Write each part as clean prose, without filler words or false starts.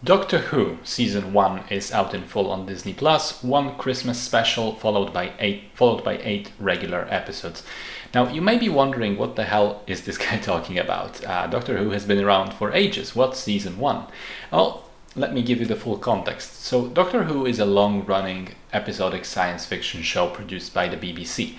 Doctor Who Season 1 is out in full on Disney Plus, one Christmas special followed by eight regular episodes. Now, you may be wondering what the hell is this guy talking about? Doctor Who has been around for ages. What's Season 1? Well, let me give you the full context. So, Doctor Who is a long-running episodic science fiction show produced by the BBC.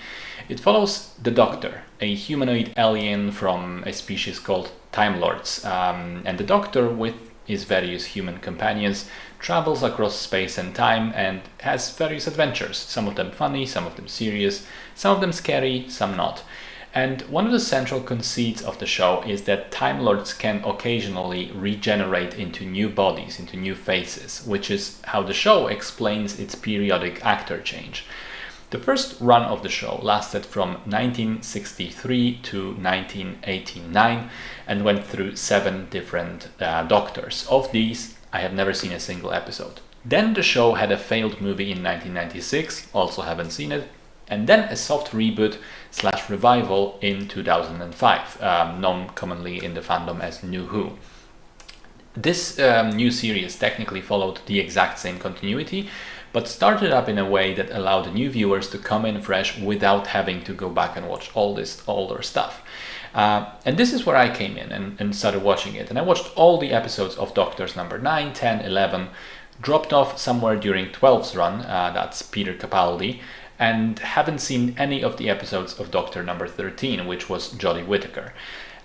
It follows the Doctor, a humanoid alien from a species called Time Lords, and the Doctor, with his various human companions, travels across space and time and has various adventures, some of them funny, some of them serious, some of them scary, some not. And one of the central conceits of the show is that Time Lords can occasionally regenerate into new bodies, into new faces, which is how the show explains its periodic actor change. The first run of the show lasted from 1963 to 1989 and went through 7 different doctors. Of these, I have never seen a single episode. Then the show had a failed movie in 1996, also haven't seen it, and then a soft reboot / revival in 2005, known commonly in the fandom as New Who. This new series technically followed the exact same continuity, but started up in a way that allowed new viewers to come in fresh without having to go back and watch all this older stuff. And this is where I came in and started watching it. And I watched all the episodes of Doctors number 9, 10, 11, dropped off somewhere during 12's run, that's Peter Capaldi, and haven't seen any of the episodes of Doctor number 13, which was Jodie Whittaker.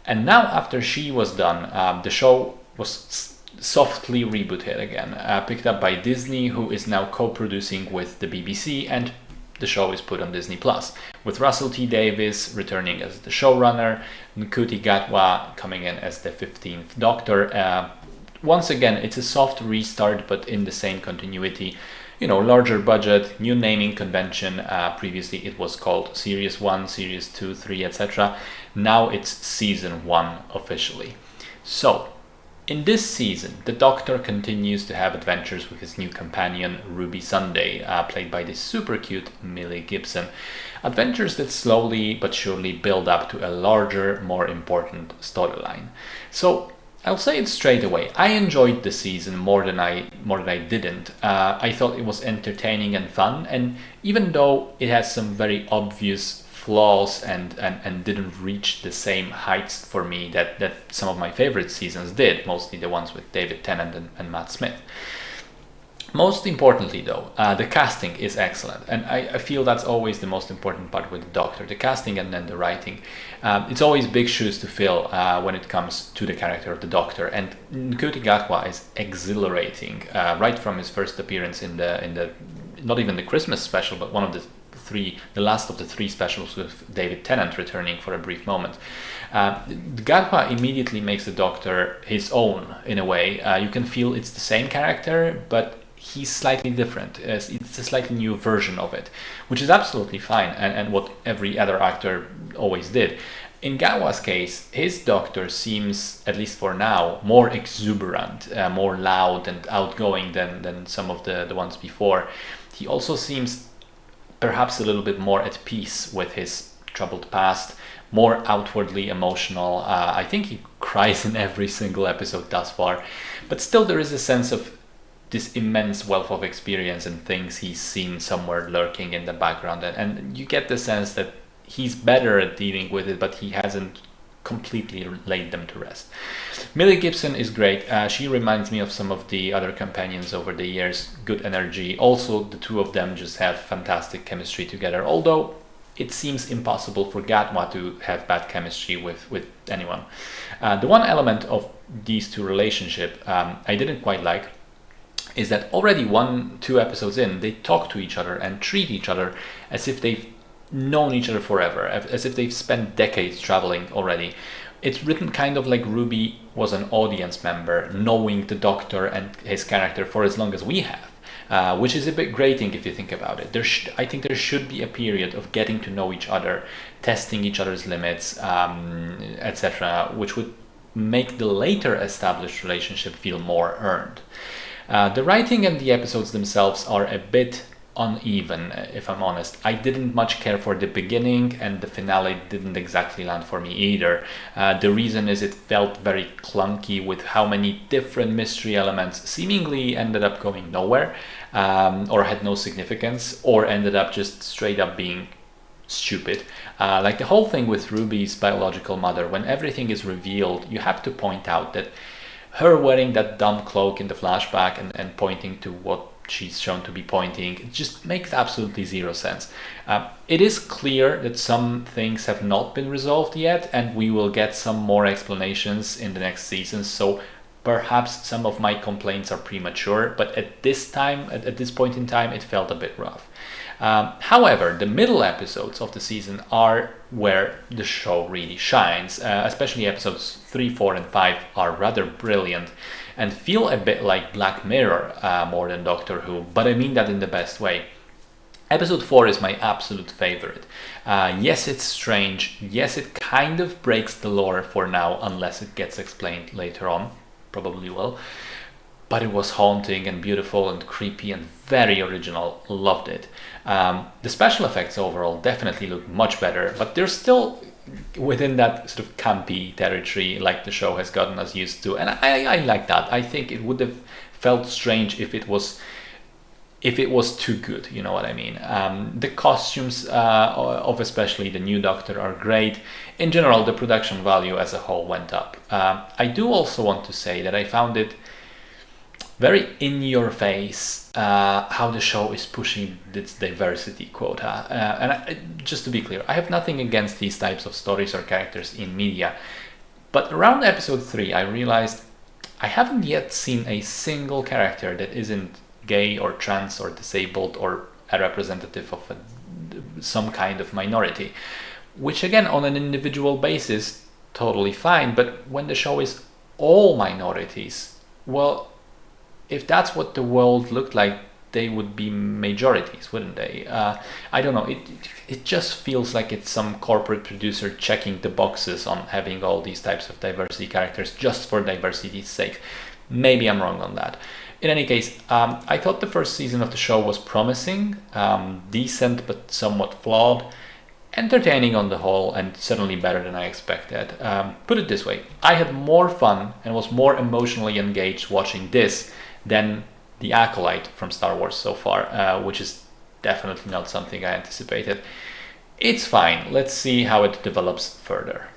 And now, after she was done, the show was softly rebooted again, picked up by Disney, who is now co-producing with the BBC, and the show is put on Disney Plus, with Russell T Davies returning as the showrunner, Ncuti Gatwa coming in as the 15th Doctor. Once again, it's a soft restart, but in the same continuity. You know, larger budget, new naming convention. Previously it was called Series 1, Series 2, 3, etc. Now it's Season 1 officially. So, in this season, the Doctor continues to have adventures with his new companion, Ruby Sunday, played by the super cute Millie Gibson. Adventures that slowly but surely build up to a larger, more important storyline. So, I'll say it straight away. I enjoyed the season more than I didn't. I thought it was entertaining and fun, and even though it has some very obvious flaws and didn't reach the same heights for me that some of my favorite seasons did, mostly the ones with David Tennant and Matt Smith. Most importantly though, the casting is excellent, and I feel that's always the most important part with the Doctor, the casting and then the writing. It's always big shoes to fill when it comes to the character of the Doctor, and Ncuti Gatwa is exhilarating right from his first appearance in the not even the Christmas special, but one of the last of the 3 specials with David Tennant returning for a brief moment. Gatwa immediately makes the Doctor his own in a way. You can feel it's the same character, but he's slightly different. It's a slightly new version of it, which is absolutely fine, and what every other actor always did. In Gatwa's case, his Doctor seems, at least for now, more exuberant, more loud and outgoing than some of the ones before. He also seems perhaps a little bit more at peace with his troubled past, more outwardly emotional. I think he cries in every single episode thus far, but still there is a sense of this immense wealth of experience and things he's seen somewhere lurking in the background, and you get the sense that he's better at dealing with it, but he hasn't completely laid them to rest. Millie Gibson is great. She reminds me of some of the other companions over the years. Good energy. Also, the two of them just have fantastic chemistry together, although it seems impossible for Gatwa to have bad chemistry with anyone. The one element of these two relationship I didn't quite like is that already 1-2 episodes in, they talk to each other and treat each other as if they've known each other forever, as if they've spent decades traveling already. It's written kind of like Ruby was an audience member, knowing the Doctor and his character for as long as we have, which is a bit grating if you think about it. I think there should be a period of getting to know each other, testing each other's limits, etc., which would make the later established relationship feel more earned. The writing and the episodes themselves are a bit uneven, if I'm honest. I didn't much care for the beginning, and the finale didn't exactly land for me either. The reason is it felt very clunky with how many different mystery elements seemingly ended up going nowhere, or had no significance, or ended up just straight up being stupid. Like the whole thing with Ruby's biological mother, when everything is revealed, you have to point out that her wearing that dumb cloak in the flashback and pointing to what she's shown to be pointing, it just makes absolutely zero sense. It is clear that some things have not been resolved yet, and we will get some more explanations in the next season, so perhaps some of my complaints are premature, but at this point in time, it felt a bit rough. However, the middle episodes of the season are where the show really shines. Especially episodes 3, 4, and 5 are rather brilliant and feel a bit like Black Mirror more than Doctor Who, but I mean that in the best way. Episode 4 is my absolute favorite. Yes, it's strange. Yes, it kind of breaks the lore for now, unless it gets explained later on. Probably will. But it was haunting and beautiful and creepy and very original. Loved it. The special effects overall definitely look much better, but they're still within that sort of campy territory like the show has gotten us used to. And I like that. I think it would have felt strange if it was too good, you know what I mean. The costumes of especially the new Doctor are great. In general, the production value as a whole went up. I do also want to say that I found it very in your face how the show is pushing its diversity quota. Just to be clear, I have nothing against these types of stories or characters in media, but around episode 3 I realized I haven't yet seen a single character that isn't gay or trans or disabled or a representative of some kind of minority, which again, on an individual basis, totally fine. But when the show is all minorities, well, if that's what the world looked like, they would be majorities, wouldn't they? I don't know. It just feels like it's some corporate producer checking the boxes on having all these types of diversity characters just for diversity's sake. Maybe I'm wrong on that. In any case, I thought the first season of the show was promising, decent but somewhat flawed, entertaining on the whole, and certainly better than I expected. Put it this way, I had more fun and was more emotionally engaged watching this than The Acolyte from Star Wars so far, which is definitely not something I anticipated. It's fine, let's see how it develops further.